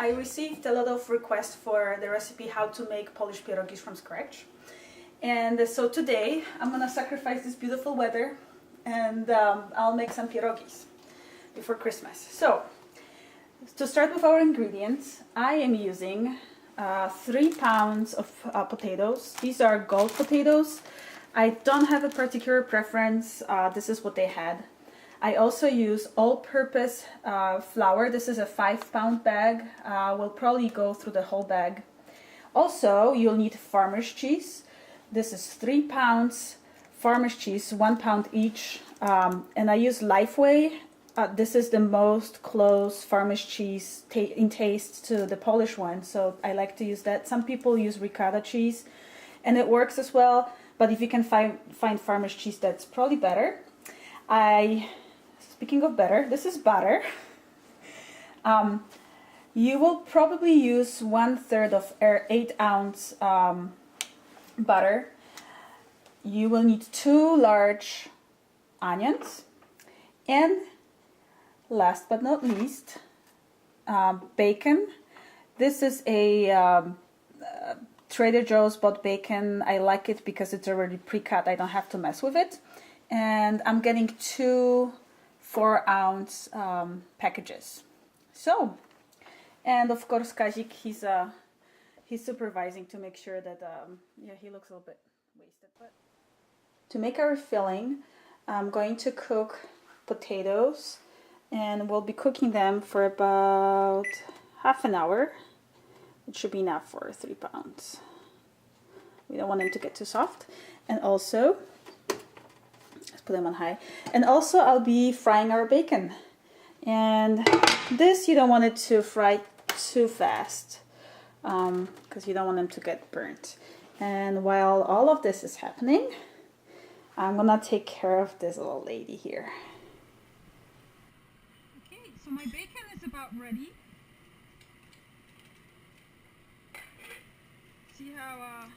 I received a lot of requests for the recipe how to make Polish pierogis from scratch. And so today I'm gonna sacrifice this beautiful weather and I'll make some pierogis before Christmas. So to start with our ingredients, I am using 3 pounds of potatoes. These are gold potatoes. I don't have a particular preference. This is what they had. I also use all-purpose flour. This is a 5-pound bag. We'll probably go through the whole bag. Also, you'll need farmer's cheese. This is 3 pounds farmer's cheese, 1 pound each. And I use Lifeway. This is the most close farmer's cheese in taste to the Polish one, so I like to use that. Some people use ricotta cheese, and it works as well. But if you can find farmer's cheese, that's probably better. Speaking of better, this is butter. You will probably use 1/3 of 8-ounce butter. You will need 2 large onions, and last but not least, bacon. This is a Trader Joe's bought bacon. I like it because it's already pre-cut. I don't have to mess with it. And I'm getting 2 4-ounce packages. So, and of course Kazik, he's supervising to make sure that yeah, he looks a little bit wasted. But to make our filling, I'm going to cook potatoes, and we'll be cooking them for about half an hour. It should be enough for 3 pounds. We don't want them to get too soft. And also, let's put them on high. And also I'll be frying our bacon. And this, you don't want it to fry too fast because you don't want them to get burnt. And while all of this is happening, I'm gonna take care of this little lady here. Okay, so my bacon is about ready. See how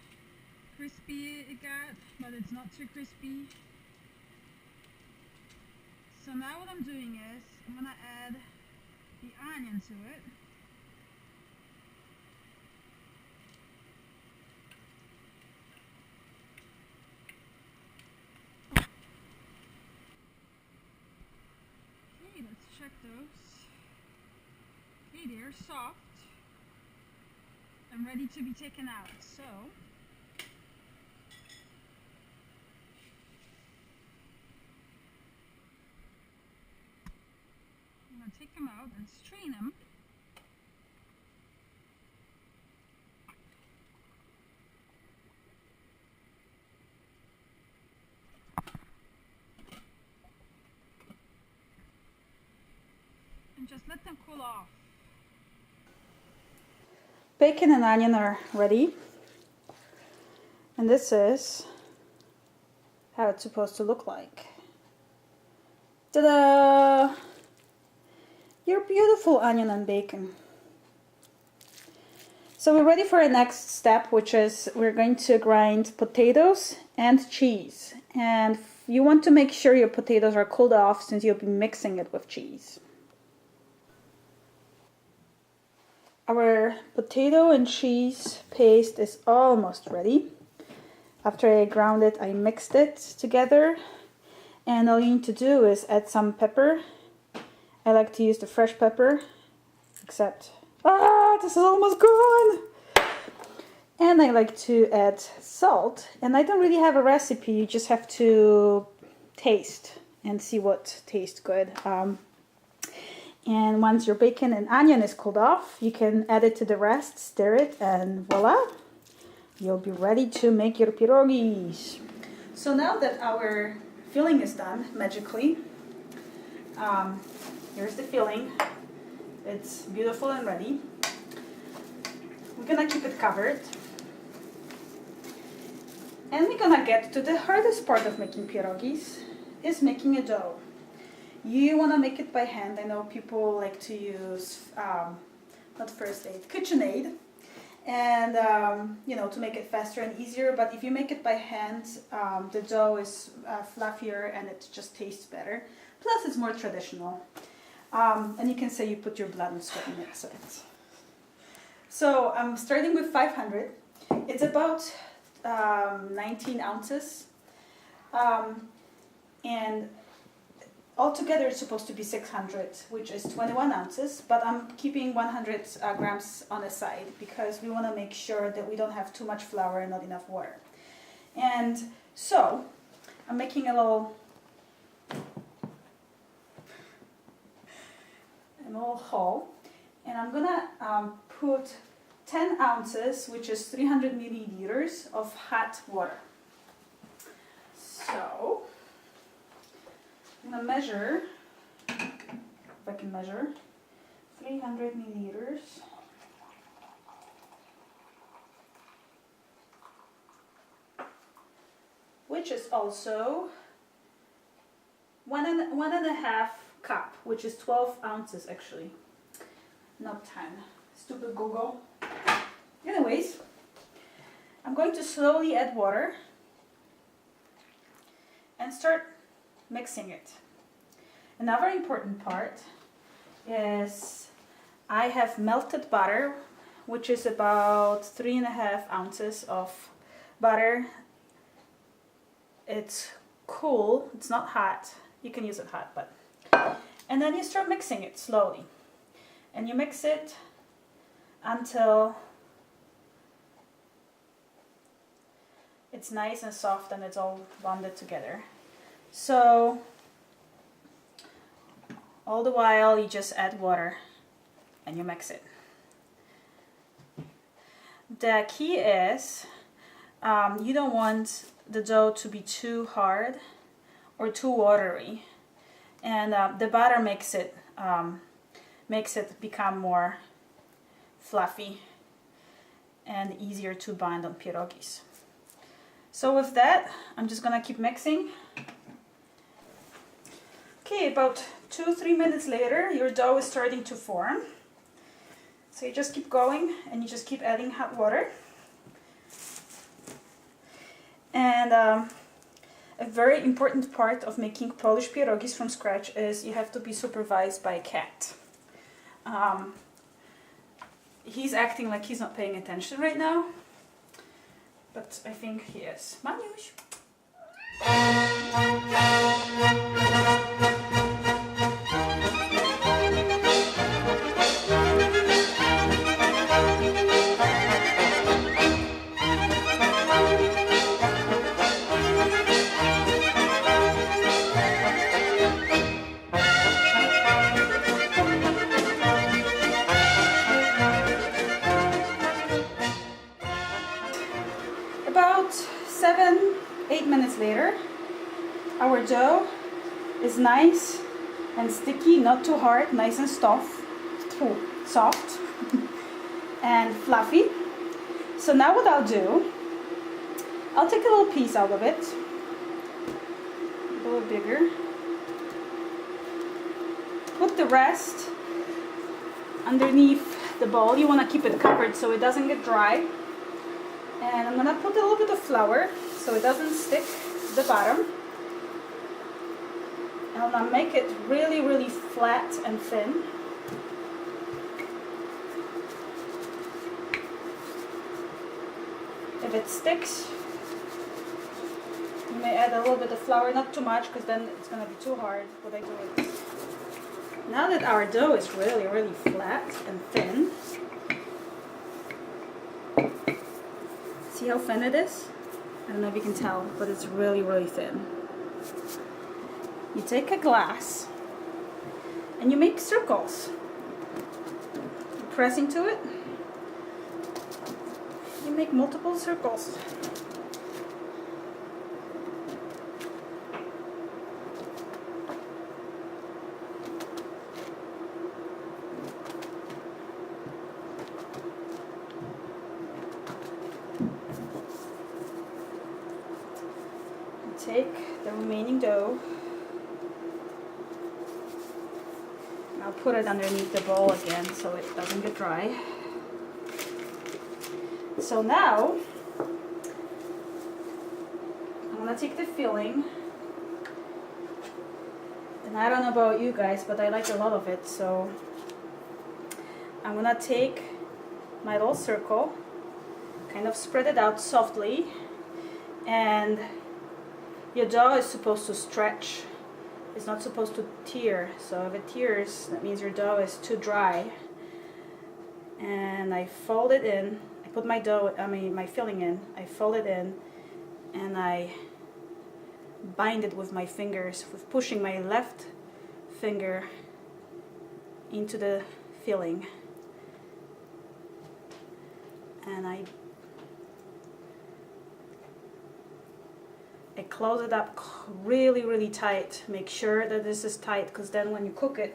crispy it got, but it's not too crispy. So now what I'm doing is I'm gonna add the onion to it. Okay, let's check those. Okay, they're soft and ready to be taken out. So I'm going to take them out and strain them. And just let them cool off. Bacon and onion are ready. And this is how it's supposed to look like. Ta-da! Your beautiful onion and bacon. So we're ready for our next step, which is we're going to grind potatoes and cheese. And you want to make sure your potatoes are cooled off since you'll be mixing it with cheese. Our potato and cheese paste is almost ready. After I ground it, I mixed it together. And all you need to do is add some pepper. I like to use the fresh pepper, except, this is almost gone. And I like to add salt. And I don't really have a recipe, you just have to taste and see what tastes good. And once your bacon and onion is cooled off, you can add it to the rest, stir it, and voila! You'll be ready to make your pierogis. So now that our filling is done, magically, here's the filling. It's beautiful and ready. We're gonna keep it covered. And we're gonna get to the hardest part of making pierogis, is making a dough. You want to make it by hand. I know people like to use, not First Aid, KitchenAid, and you know, to make it faster and easier. But if you make it by hand, the dough is fluffier and it just tastes better. Plus, it's more traditional. And you can say you put your blood and sweat into it. So I'm starting with 500. It's about 19 ounces. And altogether it's supposed to be 600, which is 21 ounces, but I'm keeping 100 grams on the side because we want to make sure that we don't have too much flour and not enough water. And so I'm making a little hole, and I'm gonna put 10 ounces, which is 300 milliliters of hot water. So I'm gonna measure, if I can measure, 300 milliliters. Which is also one and a half cup, which is 12 ounces actually, not 10. Stupid Google. Anyways, I'm going to slowly add water and start mixing it. Another important part is I have melted butter, which is about 3.5 ounces of butter. It's cool, it's not hot. You can use it hot, but... And then you start mixing it slowly. And you mix it until it's nice and soft and it's all bonded together. So all the while you just add water and you mix it. The key is you don't want the dough to be too hard or too watery, and the butter makes it become more fluffy and easier to bind on pierogis. So with that, I'm just gonna keep mixing. Okay, about 2-3 minutes later, your dough is starting to form. So you just keep going and you just keep adding hot water. And a very important part of making Polish pierogis from scratch is you have to be supervised by a cat. He's acting like he's not paying attention right now, but I think he is. Maniusz. About 7-8 minutes later, our dough is nice and sticky, not too hard, nice and soft and fluffy. So now what I'll do, I'll take a little piece out of it, a little bigger, put the rest underneath the bowl. You want to keep it covered so it doesn't get dry. And I'm gonna put a little bit of flour so it doesn't stick to the bottom. And I'm gonna make it really, really flat and thin. If it sticks, you may add a little bit of flour, not too much, because then it's gonna be too hard. What I do is, now that our dough is really, really flat and thin, see how thin it is? I don't know if you can tell, but it's really, really thin. You take a glass and you make circles. You press into it. You make multiple circles. Take the remaining dough and I'll put it underneath the bowl again so it doesn't get dry. So now I'm gonna take the filling, and I don't know about you guys, but I like a lot of it, so I'm gonna take my little circle, kind of spread it out softly, and your dough is supposed to stretch. It's not supposed to tear. So if it tears, that means your dough is too dry. And I fold it in. I put my my filling in. I fold it in, and I bind it with my fingers, with pushing my left finger into the filling. And I close it up really tight. Make sure that this is tight, because then when you cook it,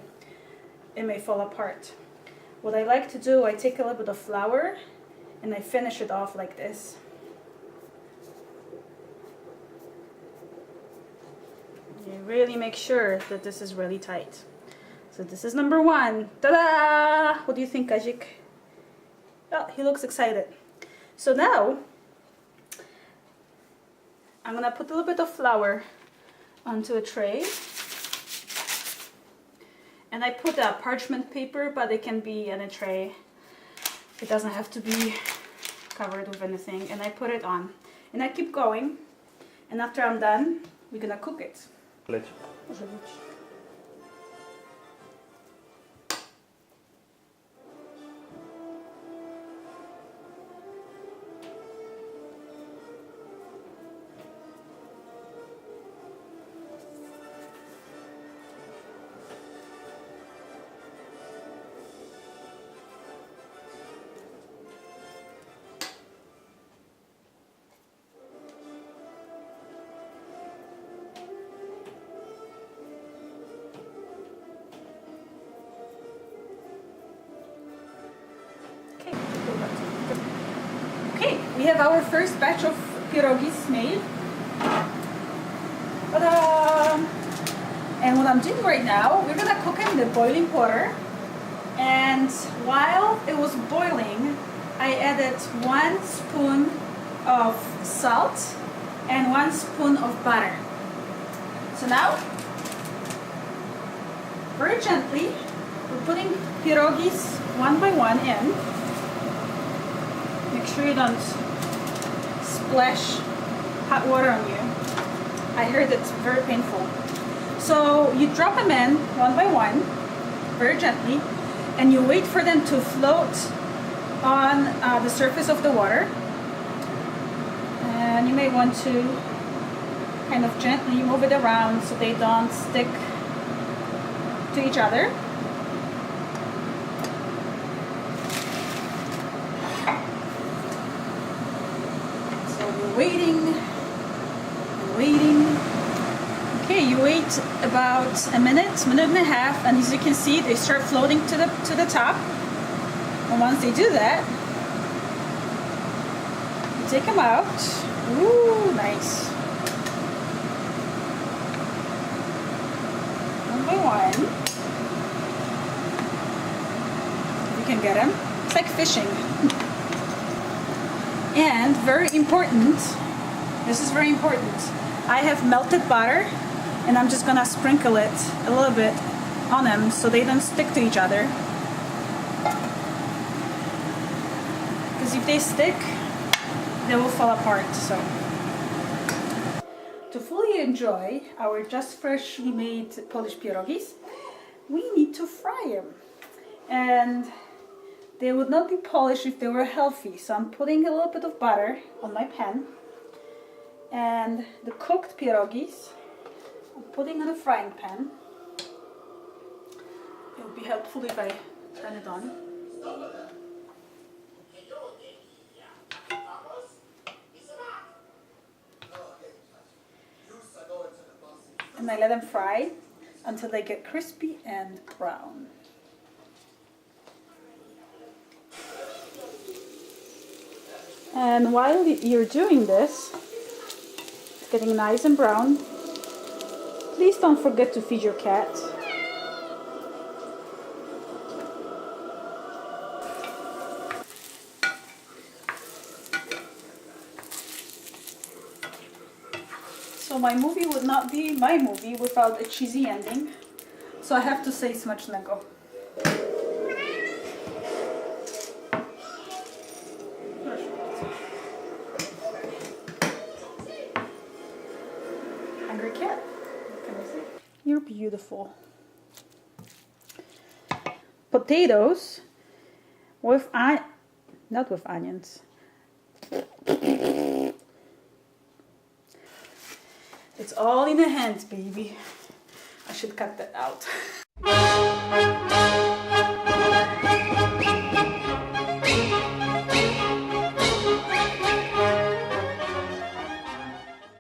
it may fall apart. What I like to do, I take a little bit of flour and I finish it off like this. You really make sure that this is really tight. So this is number one. Ta-da! What do you think, Kajik? Oh, he looks excited. So now I'm gonna put a little bit of flour onto a tray, and I put a parchment paper, but it can be in a tray. It doesn't have to be covered with anything. And I put it on, and I keep going. And after I'm done, we're gonna cook it. Okay, we have our first batch of pierogis made. Ta-da! And what I'm doing right now, we're gonna cook it in the boiling water. And while it was boiling, I added 1 spoon of salt and 1 spoon of butter. So now, very gently, we're putting pierogis one by one in. Make sure you don't splash hot water on you. I heard it's very painful. So you drop them in one by one, very gently, and you wait for them to float on the surface of the water. And you may want to kind of gently move it around so they don't stick to each other. Waiting. Okay, you wait about a minute and a half, and as you can see, they start floating to the top. And once they do that, you take them out. Ooh, nice. One by one. You can get them. It's like fishing. And very important, this is very important, I have melted butter, and I'm just gonna sprinkle it a little bit on them so they don't stick to each other. Because if they stick, they will fall apart. So to fully enjoy our just freshly made Polish pierogis, we need to fry them. And they would not be polished if they were healthy. So I'm putting a little bit of butter on my pan, and the cooked pierogis I'm putting on a frying pan. It would be helpful if I turn it on. And I let them fry until they get crispy and brown. And while you're doing this, it's getting nice and brown, please don't forget to feed your cat. So my movie would not be my movie without a cheesy ending. So I have to say smacznego. beautiful. Potatoes with not with onions. It's all in the hands, baby. I should cut that out.